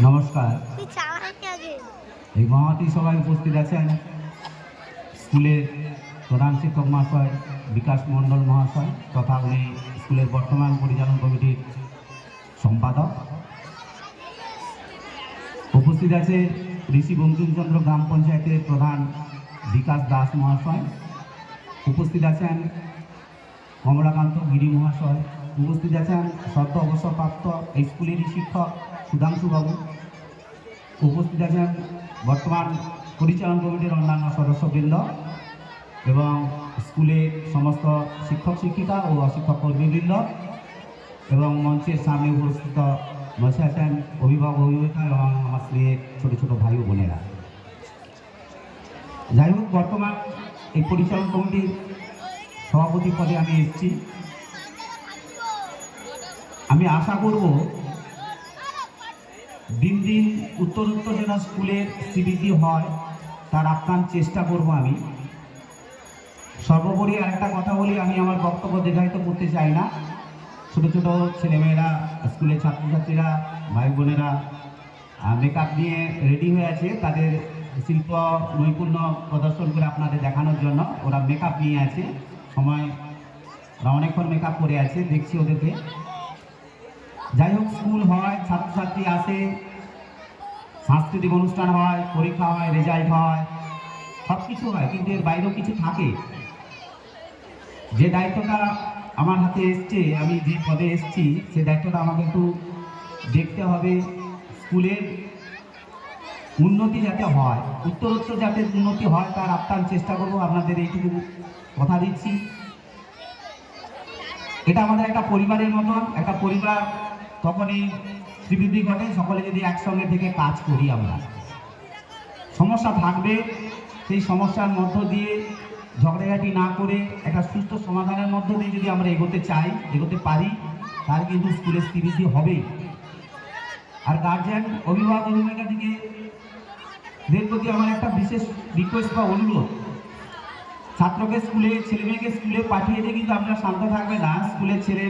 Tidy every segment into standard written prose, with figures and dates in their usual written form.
নমস্কার। এই মহাতি সভায় উপস্থিত আছেন স্কুলের প্রধান শিক্ষক মহাশয় বিকাশ মণ্ডল মহাশয় তথা উনি স্কুলের বর্তমান পরিচালন কমিটির সম্পাদক। উপস্থিত আছে ঋষি বঙ্কিমচন্দ্র গ্রাম পঞ্চায়েতের প্রধান বিকাশ দাস মহাশয়। উপস্থিত আছেন কমলাকান্ত গিরি মহাশয়। উপস্থিত আছেন সদ্য অবসরপ্রাপ্ত এই স্কুলেরই শিক্ষক সুধাংশুবাবু। উপস্থিত আছেন বর্তমান পরিচালন কমিটির অন্যান্য সদস্যবৃন্দ এবং স্কুলের সমস্ত শিক্ষক শিক্ষিকা ও অশিক্ষক কর্মীবৃন্দ এবং মঞ্চের সামনে উপস্থিত বসে আছেন অভিভাবক অভিভাবিকা এবং আমার স্ত্রীর ছোটো ছোটো ভাই ও বোনেরা। যাই হোক, বর্তমান এই পরিচালন কমিটির সভাপতি পদে আমি এসেছি। আমি আশা করব দিন দিন উত্তরোত্তর যেন স্কুলের সিবিসি হয় তার আপ্রাণ চেষ্টা করব আমি। সর্বোপরি আর একটা কথা বলি, আমি আমার বক্তব্য দীর্ঘায়িত করতে চাই না। ছোটো ছোটো ছেলেমেয়েরা, স্কুলের ছাত্রছাত্রীরা, ভাই বোনেরা মেকআপ নিয়ে রেডি হয়ে আছে তাদের শিল্প নৈপুণ্য প্রদর্শন করে আপনাদের দেখানোর জন্য। ওরা মেকআপ নিয়ে আছে, সময় ওরা অনেকক্ষণ মেকআপ করে আছে, দেখছি ওদেরকে। যাই হোক, স্কুল হয়, ছাত্রছাত্রী আসে, সাংস্কৃতিক অনুষ্ঠান হয়, পরীক্ষা হয়, রেজাল্ট হয়, সব কিছু হয়, কিন্তু এর বাইরেও কিছু থাকে। যে দায়িত্বটা আমার হাতে এসছে, আমি যে পদে এসছি, সে দায়িত্বটা আমাকে একটু দেখতে হবে স্কুলের উন্নতি যাতে হয়, উত্তরোত্তর যাতে উন্নতি হয় তার আপ্রাণ চেষ্টা করব। আপনাদের এইটুকু কথা দিচ্ছি। এটা আমাদের একটা পরিবারের মতন, একটা পরিবার তখনই শ্রীবৃদ্ধি ঘটে সকলে যদি একসঙ্গে থেকে কাজ করি। আমরা সমস্যা থাকবে, সেই সমস্যার মধ্য দিয়ে ঝগড়াঝাটি না করে একটা সুস্থ সমাধানের মধ্য দিয়ে যদি আমরা এগোতে চাই, এগোতে পারি, তার কিন্তু স্কুলের শ্রীবৃদ্ধি হবেই। আর গার্জিয়ান, অভিভাবক অভিভাবিকা থেকে এদের প্রতি আমার একটা বিশেষ রিকোয়েস্ট বা অনুরোধ, ছাত্রকে স্কুলে, ছেলেমেয়েকে স্কুলে পাঠিয়ে দিয়ে কিন্তু আপনারা শান্ত থাকবে না। স্কুলের ছেলে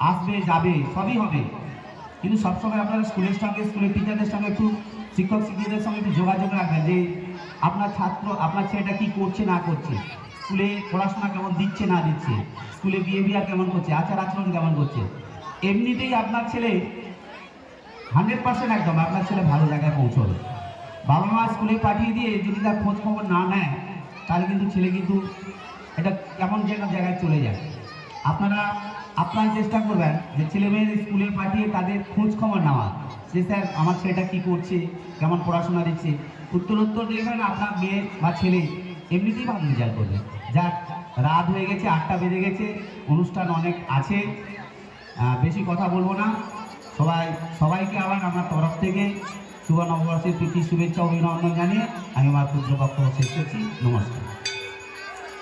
আসবে যাবে সবই হবে, কিন্তু সবসময় আপনারা স্কুলের সঙ্গে, স্কুলের টিচারদের সঙ্গে একটু, শিক্ষক শিক্ষিকাদের সঙ্গে একটু যোগাযোগ রাখবেন যে আপনার ছাত্র, আপনার ছেলেটা কি করছে না করছে, স্কুলে পড়াশোনা কেমন দিচ্ছে না দিচ্ছে, স্কুলে বিহেভিয়ার কেমন করছে, আচার আচরণ কেমন করছে। এমনিতেই আপনার ছেলে 100% একদম আপনার ছেলে ভালো জায়গায় পৌঁছবে। বাবা মা স্কুলে পাঠিয়ে দিয়ে যদি তার খোঁজ খবর না নেয়, তাহলে কিন্তু ছেলে কিন্তু এটা কেমন যেন জায়গায় চলে যায়। আপনারা আপনার চেষ্টা করবেন যে ছেলে মেয়েদের স্কুলে পাঠিয়ে তাদের খোঁজ খবর নেওয়া, যে স্যার আমার ছেলেটা কী করছে, কেমন পড়াশোনা দিচ্ছে। উত্তরোত্তর দেখবেন আপনার মেয়ে বা ছেলে এমনিতেই ভালো রেজাল্ট করবে। যাক, রাত হয়ে গেছে, 8টা বেজে গেছে, অনুষ্ঠান অনেক আছে, বেশি কথা বলবো না। সবাইকে আবার আমার তরফ থেকে শুভ নববর্ষের প্রীতি শুভেচ্ছা অভিনন্দন জানিয়ে আমি আমার ক্ষুদ্র বক্তব্য শেষ করছি। নমস্কার।